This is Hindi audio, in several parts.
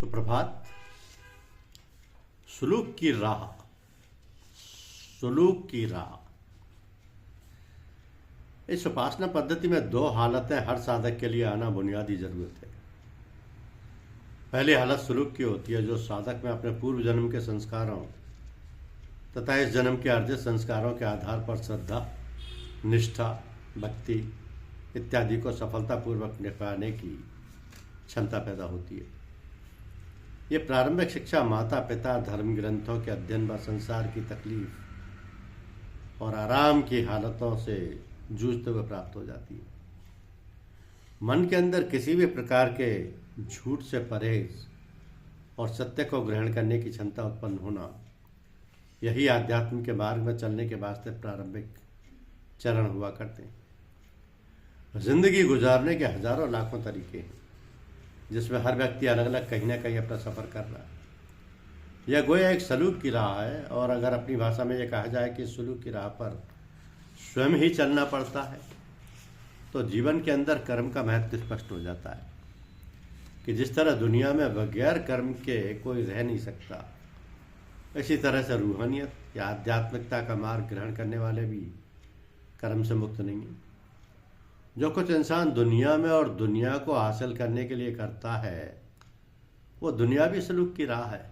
सुप्रभात। सुलूक की राह। सुलूक की राह। इस उपासना पद्धति में दो हालतें हर साधक के लिए आना बुनियादी जरूरत है। पहली हालत सुलूक की होती है, जो साधक में अपने पूर्व जन्म के संस्कारों तथा इस जन्म के अर्जित संस्कारों के आधार पर श्रद्धा, निष्ठा, भक्ति इत्यादि को सफलतापूर्वक निभाने की क्षमता पैदा होती है। ये प्रारंभिक शिक्षा माता पिता, धर्म ग्रंथों के अध्ययन व संसार की तकलीफ और आराम की हालतों से जूझते हुए प्राप्त हो जाती है। मन के अंदर किसी भी प्रकार के झूठ से परहेज और सत्य को ग्रहण करने की क्षमता उत्पन्न होना, यही आध्यात्म के मार्ग में चलने के वास्ते प्रारंभिक चरण हुआ करते हैं। जिंदगी गुजारने के हजारों लाखों तरीके हैं, जिसमें हर व्यक्ति अलग अलग कहीं ना कहीं अपना सफर कर रहा है। यह गोया एक सलूक की राह है, और अगर अपनी भाषा में यह कहा जाए कि सलूक की राह पर स्वयं ही चलना पड़ता है, तो जीवन के अंदर कर्म का महत्व स्पष्ट हो जाता है कि जिस तरह दुनिया में बगैर कर्म के कोई रह नहीं सकता, इसी तरह से रूहानियत या आध्यात्मिकता का मार्ग ग्रहण करने वाले भी कर्म से मुक्त नहीं है। जो कुछ इंसान दुनिया में और दुनिया को हासिल करने के लिए करता है, वो दुनियावी सलूक की राह है।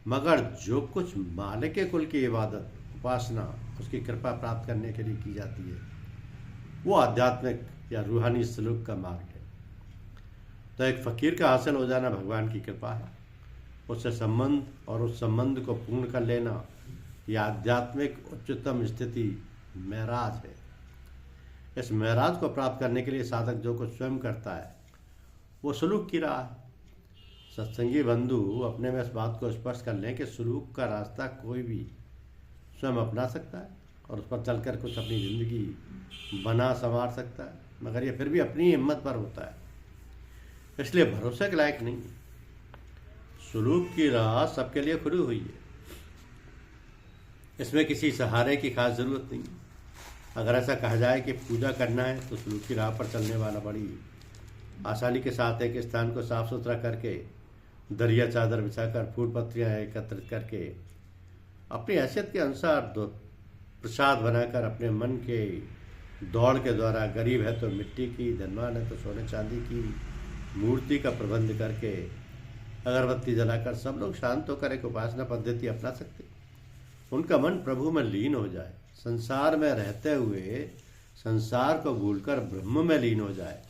मगर जो कुछ मालिक कुल की इबादत, उपासना, उसकी कृपा प्राप्त करने के लिए की जाती है, वो आध्यात्मिक या रूहानी सलूक का मार्ग है। तो एक फकीर का हासिल हो जाना भगवान की कृपा है। उससे संबंध और उस संबंध को पूर्ण कर लेना, यह आध्यात्मिक उच्चतम स्थिति महराज है। इस महराज को प्राप्त करने के लिए साधक जो कुछ स्वयं करता है, वो सलूक की राह है। सत्संगी बंधु अपने में इस बात को स्पष्ट कर लें कि सलूक का रास्ता कोई भी स्वयं अपना सकता है और उस पर चलकर कुछ अपनी जिंदगी बना संवार सकता है, मगर ये फिर भी अपनी हिम्मत पर होता है, इसलिए भरोसे के लायक नहीं है। सलूक की राह सबके लिए खुली हुई है, इसमें किसी सहारे की खास जरूरत नहीं है। अगर ऐसा कहा जाए कि पूजा करना है, तो सलूक की राह पर चलने वाला बड़ी आसानी के साथ एक स्थान को साफ सुथरा करके, दरिया चादर बिछाकर, फूल पत्तियाँ एकत्रित करके, अपनी हैसियत के अनुसार प्रसाद बनाकर, अपने मन के दौड़ के द्वारा, गरीब है तो मिट्टी की, धनवान है तो सोने चांदी की मूर्ति का प्रबंध करके, अगरबत्ती जलाकर सब लोग शांत होकर एक उपासना पद्धति अपना सकते। उनका मन प्रभु में लीन हो जाए, संसार में रहते हुए संसार को भूलकर ब्रह्म में लीन हो जाए,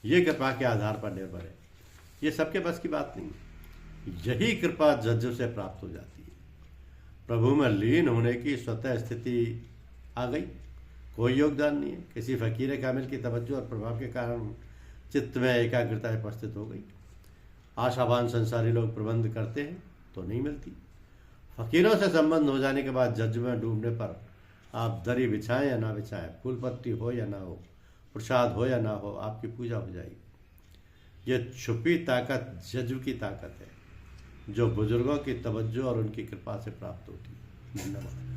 ये कृपा के आधार पर निर्भर है। ये सबके बस की बात नहीं है। यही कृपा जज्जों से प्राप्त हो जाती है। प्रभु में लीन होने की स्वतः स्थिति आ गई, कोई योगदान नहीं है। किसी फकीर कामिल की तवज्जो और प्रभाव के कारण चित्त में एकाग्रता उपस्थित हो गई। आशावान संसारी लोग प्रबंध करते हैं तो नहीं मिलती। फकीरों से संबंध हो जाने के बाद जज्ब में डूबने पर आप दरी बिछाएं या ना बिछाएं, फूल पत्ती हो या ना हो, प्रसाद हो या ना हो, आपकी पूजा हो जाएगी। यह छुपी ताकत जज्ब की ताकत है, जो बुजुर्गों की तवज्जो और उनकी कृपा से प्राप्त होती है। धन्यवाद।